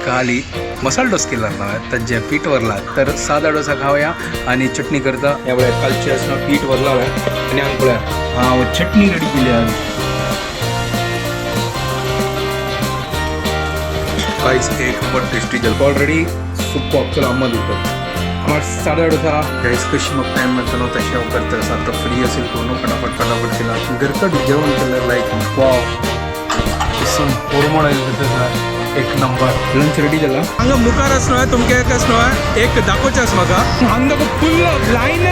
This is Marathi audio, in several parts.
खाली मसाला डोस केला ना ताजे पीठ वरला तर साधा डोसा खावया आणि चटणी करता यावेळे कालचे असणं पीठ वरला आणि हांग पळया चटणी रेडी केली आहे गाइस एक नंबर टेस्टी जल ऑलरेडी सुपर चला अम्मा देतात हमार साधा डोसा गाइस कशी मग टाइम मध्ये नव्हता शेव करता आता फ्री असेल पूर्ण फटाफट केला घरकट जेवण केलं लाईक वाव इसम पोरमोड एक नंबर लंच रेडी झाला हांगा मुखार असणं तुमके एक असणं एक दाखोवचें म्हाका हांगा फुल लाईन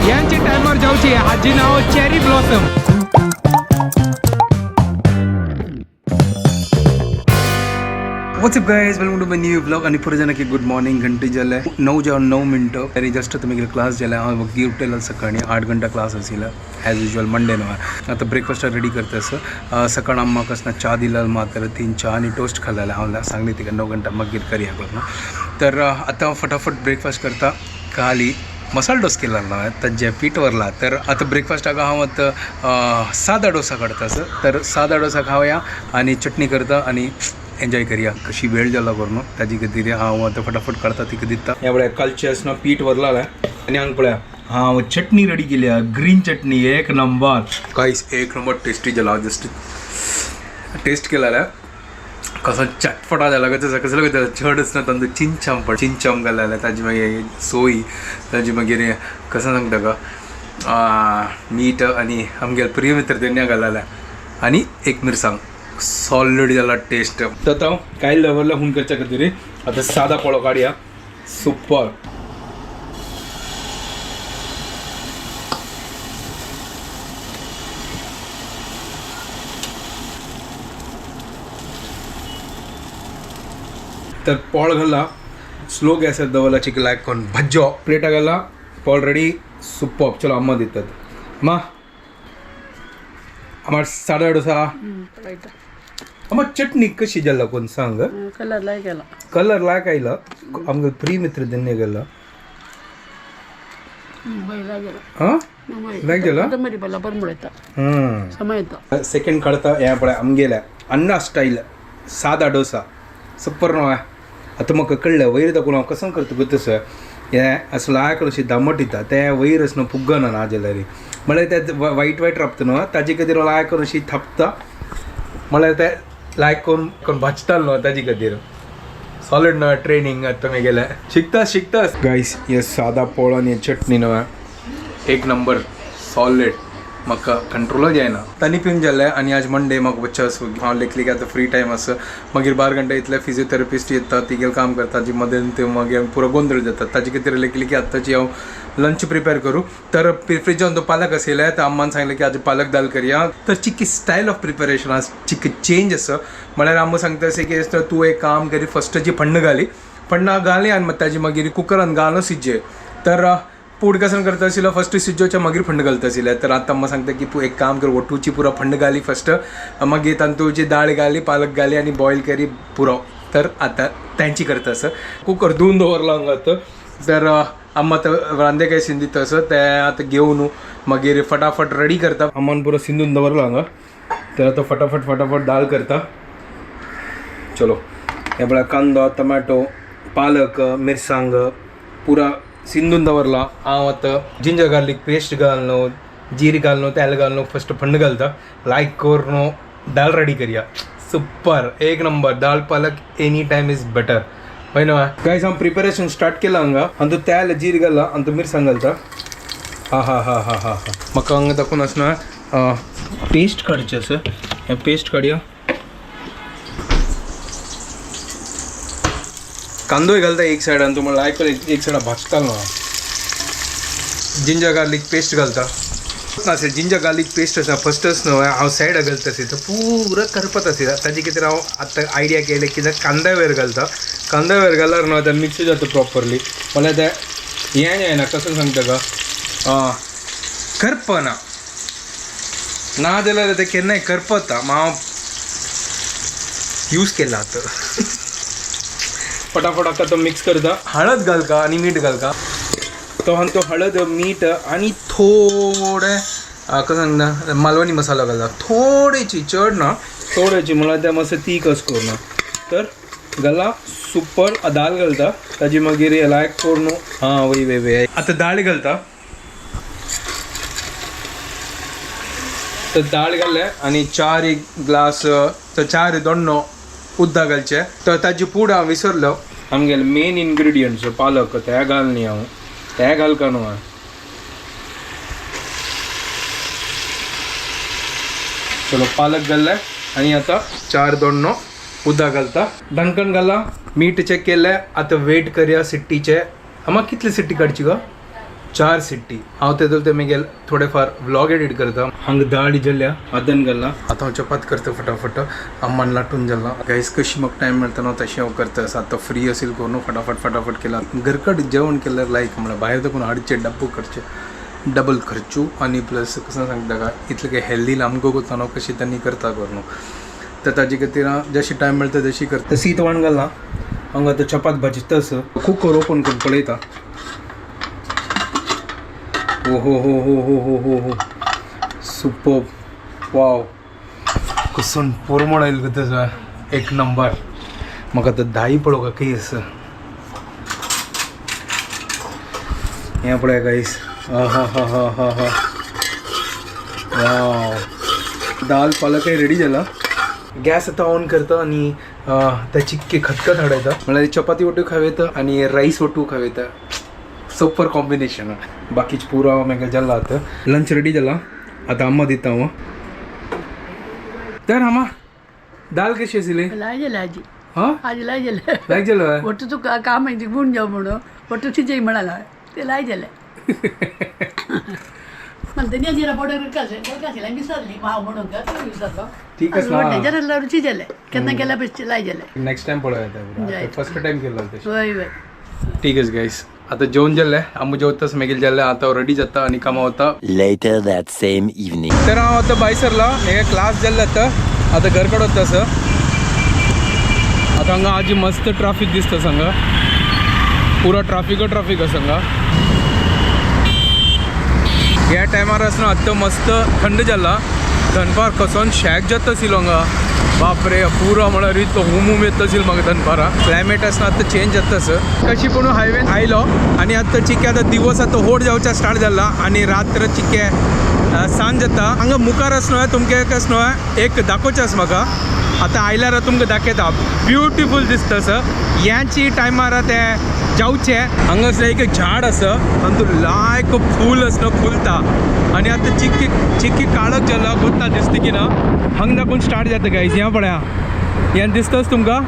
यांची टायमार जावची हाजी नाव cherry blossom what's up guys welcome to my new blog आणि पुढे जाणं की गुड मॉर्निंग घंटे झाले 9:09 तरी जस्ट तुम्ही क्लास झाला गी उठलेला सकाळी 8 घंटा क्लास असेल ॲज युजल मंडे न्हू आता ब्रेकफास्ट रेडी करता असं सकाळ अम्मा कसं चा दिला मात्र 3 चा आणि टोस्ट खाल्ला हांव सांगली तिका 9 घंटा मागीर करया करून तर आता फटाफट ब्रेकफास्ट करता खाली मसाला डोस केला ना ताजे पीठ वरला तर आता ब्रेकफास्ट हांव आता साधा डोसा करता असं तर साधा डोसा खावया आणि चटणी करता आणि एन्जॉय करूया कशी वेळ जाला करून ताजी खातीर हांव आतां फटाफट काडटा ती दिता ह्या वेळार कालचे असणं पीठ वरला आनी हांग पळया हांव चटणी रेडी केली ग्रीन चटणी एक नंबर गाइस एक नंबर टेस्टी जाला जस्ट टेस्ट केला कसं चटपटा जाला कसं कसं चड आसना तांदूळ चिंचाम घालला ताजी मागीर सोय ताजी मागीर कसं सांगता का मीठ आनी आमगे प्रिय मित्र तेन्ना घालला आनी एक मिरसांग सॉलिड जाला टेस्ट तर काय लेवलला हुन करच्या खातीर आता साधा पोळो काडया सुपर तर पोळ घाला स्लो गॅसर दवरला चिक लायक कोण भज्जो प्लेटा घाला पोळ रेडी सुपर चलो अम्मा दितात मा हमार साधा डोसा अम्मा चटणी कशी जाला कोण सांग कलर लायक आयला आमगे प्रिय मित्र त्यांनी गेला लायक जाला सेकंड काढता या पळय आमगेल्या अन्ना स्टाईल साधा डोसा सुपर नो आता म्हाका कळलं वयर दाखोवन हांव कसं करता गतस हें असं लायक अशी दामट दिता ते वयर असणं फुग्गना ना जाल्यार म्हळ्यार ते वायट राबता न्हू ताजे खातीर लायक करून अशी थापता म्हळ्यार ते लायक करून भाजताल न्हू ताजे खातीर सॉलिड न्हू ट्रेनिंग आतां तुमी गेल्या शिकता गाइस हे सादा पोळो आनी चटणी न्हू एक नंबर सॉलिड म्हाका कंट्रोल जायना तांणी पिवन जालें आनी आज मंडे म्हाका बच्चा आसूं हांव लेखली आतां फ्री टायम आसा मागीर 12 घंटे इतले फिजिओथेरपिस्ट येता तिगेल काम करता जी मदें ते मागीर पुरो गोंधळ जाता ताजे खातीर लेखली की आतांची हांव लंच प्रिपेअर करूँ तर फ्रिजान तो पालक असेल तर अम्मान सांगलें की आज पालक दाल करया तर चिकी स्टाईल ऑफ प्रिपरेशन आज चिकी चेंज आसा म्हळ्यार अम्मा सांगता अशें की तूं एक काम करी फस्ट जी फण्ण घाली आनी ताजी मागीर कुकरान घालो सिज्जे तर पूड कसन करता आशिल्लो फस्ट सिज्जोच्या मागीर फण्ण घालता आशिल्ले तर आतां अम्मा सांगता की एक काम कर वटूची पुरो फण्ण घाली फस्ट मागीर तांतूळची दाळ घाली पालक घाली आनी बॉयल करी पुरो तर आतां तांची करता असं कुकर धुवन दवरला हांगा तर अम्मा तर रांदे काय सिंधीत असं ते आतां घेवन मागीर फटाफट रेडी करता अम्मान पुरो सिंधून दवरला हांगा तर आतां फटाफट दाल करता चलो हे पळय कांदो टमाटो पालक मिरसांग पुरा सिंधून दवरला हांव आतां जिंजर गार्लीक पेस्ट घालनो जीर घालनो तेल घालनो फस्ट फण्ण घालता लायक करून दाल रेडी करया सुपर एक नंबर दाल पालक एनी टायम इज बेटर होय ना गाइस हांव प्रिपरेशन स्टार्ट केला हांगा आनी तो तेल जीर घाला आनी तो मिरसांग घालता हा म्हाका हांगा दाखोवन आसना पेस्ट काडचें आसा हें पेस्ट काडया कांदोय घालता एक सायडान तुम्हाला लायक एक सायडा भाजता न्हू जिंजर गार्लीक पेस्ट घालता असेल जिंजर गार्लीक पेस्ट आसा फस्टच न्हू हांव सायडा घालता आसता तो पुरो करपत आसता ताजे खातीर हांव आतां आयडिया केलें कित्याक कांदा वेर घालता कांदा वेर घाल्यार न्हू आतां मिक्स जाता प्रॉपरली म्हळ्यार तें हें जायना कसं सांगता का करपना ना जाल्यार तें केन्नाय करपता हांव यूज केला आतां फटाफट आता तो मिक्स करता हळद घालका आणि मीठ घालका तो हळद मीठ आणि थोडे कसं सांगता मालवणी मसाला घालता थोडीशी चड ना थोडीशी म्हळ्यार ते मातशें तीख कस करना तर घाला सुपर दाल घालता ताजी मागीर लायक करून हां वय वय आता दाळ घालता तर दाळ घालले आणि 4 एक ग्लास तर 4 दोन्नो उदक घालचे तर ताजी पूड हांव विसरलो आमगेले मेन इन्ग्रेडियंट्स पालक ते घाल न्ही हांव ते घाल का न्हू चलो पालक घालले आणि आता 4 दोन्नो उदक घालता ढंकन घाला मीठ चेक केले आता वेट करया सिट्टीचे आम्हा कितली सिट्टी काडची गो 4 सिट्टी हांव ते मागीर थोडे फार व्लॉग एडिट करता हांगा दाळ जाल्ल्या आदन घालना आता हांव चपात करता फटाफट अम्मान लाटून जाल्ला गायस कशी म्हाका टायम मेळटा न्हू तशें हांव करता आतां फ्री असेल करून फटाफट केला घरकट जेवण केल्यार लायक म्हणल्यार भायर देखून हाडचे डब्बू करचे डबल खर्चू आणि प्लस कसं सांगता का इतलें काही हेल्दी आमकां कोता न्हू कशी त्यांनी करता करून तर ताजे खातीर जशी टायम मेळटा तशी करता सीत वाण घालना हांगा आतां चपात भाजी तस कुकर ओपन करून पळयता ओ हो सुपर वाव कसून पोरमोड आयल गो तसो एक नंबर म्हाका आतां दाई पळोवका खंय आसा हें पळय गायस हा वाव दाल पालकय रेडी जाला गॅस आता ऑन करता आणि त्या चिक्के खतखत हाडयता म्हळ्यार चपाती वटू खावेता आणि राईस वटू खावेता सुपर कॉम्बिनेशन बाकीच पुरा म्हाका जाला आता लंच रेडी जाला आता अम्मा दिता हांव तर अम्मा दाल कशी आशिल्ली लाई जाले आजी हां आजी लाई जाले लायक जालो ಒಟ್ಟು तुका काम आहे गुण जाऊ म्हणून ಒಟ್ಟು चिजे म्हणाला ते लाई जाले म्हणते नी जरा पडर कासे विसरली माव म्हणून का तू विसरलो ठीक आहे ना जरा रुची जाले केन्ना केल्या पेक्षा लाई जाले नेक्स्ट टाइम पळोवया फर्स्ट टाइम केलो तशें वय वय ठीक आहे गाईस आता जेवण जाल्ले आमू जेवताच मागीर जाल्ले आता रेडी जाता आणि कामा वता Later that same evening. तर हांव आतां भायर सरला हे क्लास जाल्ले आता घर कडेन वता सर आता हांगा आजी मस्त ट्राफीक दिसता सांगा पुरो ट्राफीक आसा हांगा ह्या टायमार आसना आतां मस्त थंड जाला दनपार कसोन शेक जाता आशिल्लो हांगा बापरे पुरो म्हळ्यार इतलो हुम येता आशिल्लो म्हाका दनपारां क्लायमेट आसना आतां चेंज जाता सर कशी पूण हायवेन आयलो आनी आतां चिके आतां दिवस आतां होड जावचा स्टार्ट जाला आनी रात्र चिके सांज जाता हांगा मुखार आसनो तुमकां एक आसनो एक दाखोवचें आसा म्हाका आतां आयल्यार तुमकां दाखयता ब्युटिफूल दिसता सर ह्याची टायमार ते जावचे हांगासर एक झाड आसा तातूंत लायक फूल आसना फुलता आनी आतां चिक्की काळोख जाला कोत्ता दिसता की ना हांगा दाखोवन स्टार्ट जाता गायज ह्या पळया हें दिसताच तुमकां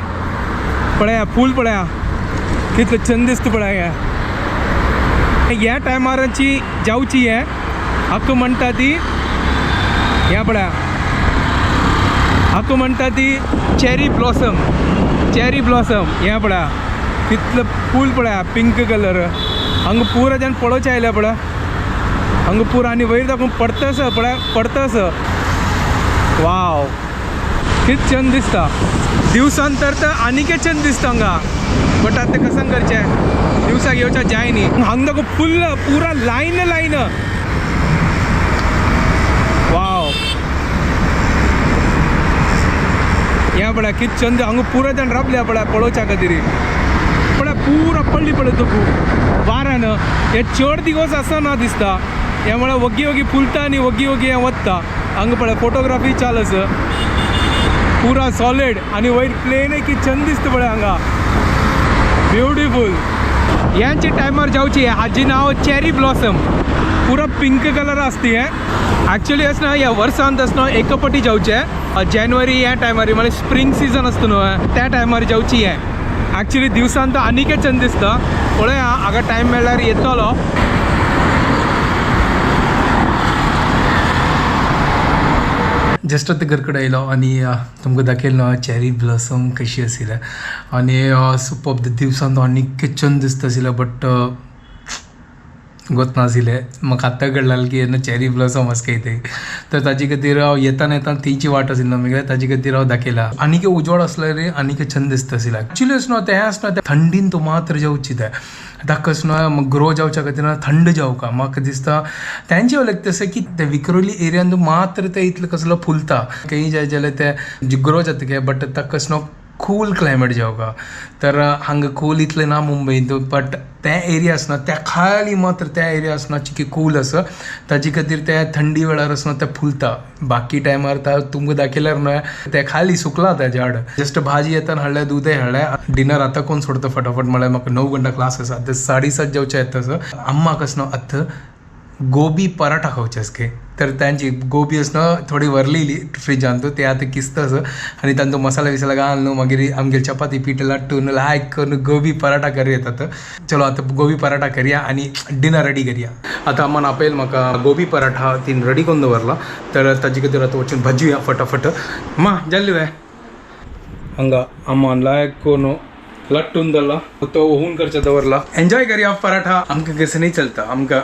पळया फूल पळया कितलें छंद दिसता पळया ह्या टायमाराची जावची हें हाका म्हणटा ती ह्या पळया हाका म्हणटा ती चेरी ब्लॉसम हें पळया कितलं फूल पळया पिंक कलर हांगा पुरो जाण पळोवचें आयल्या पळय हांगा पुरो आनी वयर दाखोवन पडतस पळय पडतस वाव कित छंद दिसता दिवसान तर आनीकय छंद दिसता हांगा बट आतां कसां करचें दिवसाक येवचें जाय न्ही हांगा दाखोवन फुल्ल पुरा लायन वाव ह्या पळय कित छंद हांगा पुरो जाण राबल्या पळय पळोवच्या खातीर पळय पुरा पडली पळय तूं वारान हे चड दिवस आसना दिसता हे म्हळ्यार वगी फुलता आनी वगी हें वता हांगा पळय फोटोग्राफी चाल आसा पुरा सॉलिड आनी वयर प्लेन की छंद दिसता पळय हांगा ब्युटिफूल ह्यांची टायमार जावची हाजी नांव चेरी ब्लॉसम पुरो पिंक कलर आसता हें एक्चुअली आसना ह्या वर्सांत आसना एक पटी जावचें जानेवारी ह्या टायमार म्हळ्यार स्प्रिंग सीजन आसता न्हू त्या टायमार जावची हें एक्चुअली दिवसान तो आनीकय छंद दिसता पळया हांगा टायम मेळ्ळ्यार येतलो जस्ट आतां घर कडेन आयलो आनी तुमकां दाखयलो चेरी ब्लॉसम कशी आशिल्ली आनी सुपर्ब दिवसान तो आनीक छंद दिसता आशिल्लो बट गोत नाशिल्लें म्हाका आतां कळलें की येना चेरी ब्लॉसम आसा काय ते तर ताजे खातीर हांव येताना तेंची वाट आशिल्ली मागीर ताजे खातीर हांव दाखयला आनीक उजवाड आसलो रे आनीक छंद दिसता आशिल्लो एक्चुअली आसना तें आसना तें थंडीन तूं मात्र जावची तें ताका आसना ग्रो जावच्या खातीर थंड जावका म्हाका दिसता तेंचे लायक तशें की ते विक्रोली एरियान मात्र ते इतलें कसलो फुलता खंय जाय जाल्यार ते ग्रो जाता गे बट ताका आसना कूल क्लायमेट जेवगा तर हांगा कूल इतले ना मुंबईत बट त्या एरियास ना त्या खाली मात्र त्या एरियास ना चिकी कूल आसा ताजे खातीर त्या थंडी वेळार आसना ते फुलता बाकी टायमार तुमकां दाखयल्यार न्हय ते खाली सुकला ते झाड जस्ट भाजी येताना हाडल्या दूदय हाडलें डिनर आतां कोण सोडता फटाफट म्हळ्यार म्हाका 9 घंटा क्लास आसा ते 7:30 जेवचे येता सर अम्माक आसना आतां गोबी पराठा खावचे असके तर त्यांची गोबी असणं थोडी व्हरलेली फ्रिजान ते आतां किस्त असं आणि तांचो मसाला बिसाला घालून मागीर आमगेर चपाती पीठ लाट्टून लायक करून गोबी पराठा करूं येतात चलो आतां गोबी पराठा करया आणि डिनर रेडी करया आतां अम्मान आपयल म्हाका गोबी पराठा तीन रेडी करून दवरला तर ताजे खातीर आतां वचून भाजूया फटाफट मा जाल्ली वे हांगा अम्मान लायक करून लट्टून दवरला तो होऊन करचा दवरला एन्जॉय करया पराठा आमकां कसं नाही चलता आमकां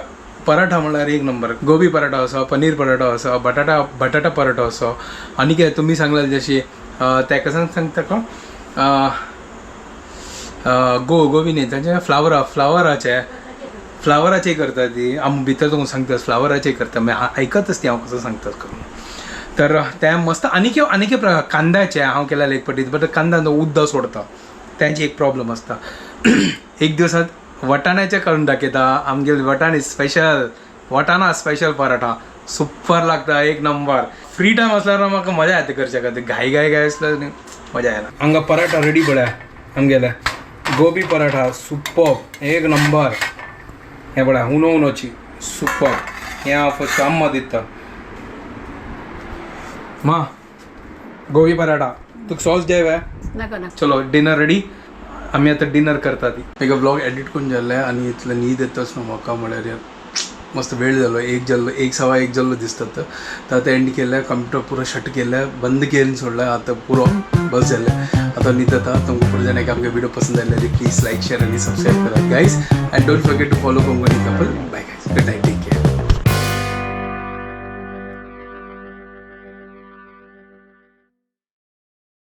पराठा म्हळ्यार एक नंबर गोबी पराठा असो पनीर पराठा असो बटाटा पराठा असो आनी कितें तुमी सांगलें जशी तेका सांगता का गोबी न्ही तांचे फ्लावराचे करता ती भितर तुमकां सांगता फ्लावराचे करता मागीर आयकतच ती हांव कसो सांगता करून तर ते मस्त आनीक कांद्याचे हांव केल्या एक पटीत बट कांदा उद्दा सोडता त्यांची एक प्रॉब्लम आसता एक दिवसात वटाण्याचे करून दाखयता आमगेले वटाणे स्पेशल वटाणा स्पेशल पराठा सुपर लागता एक नंबर फ्री टायम असल्यार म्हाका मजा येता करच्या खातीर घाई आसल्यार मजा येना हांगा पराठा रेडी पळय आमगेले गोबी पराठा सुपर एक नंबर हे पळय उनोची सुपर हे हांव फस्ट अम्मा दिता मा गोबी पराठा तुका सॉस जाय वे नाका चलो डिनर रेडी आम्ही आता डिनर करता ती एक ब्लॉग एडिट करून जाल्ले आनी इतलें न्हीद येताच न्हू म्हाका म्हळ्यार यार मस्त वेळ जालो 1 जाल्लो दिसता तर आतां एंड केलें कंप्युटर पुरो शट केलें बंद करून सोडलें आतां पुरो बस जालें आतां न्हीद येता तुमकां पुरो जाणांक आमगे व्हिडिओ पसंद आयले प्लीज लायक शेअर आनी सबस्क्राईब करा guys and don't forget to follow Konkani couple bye guys good night take care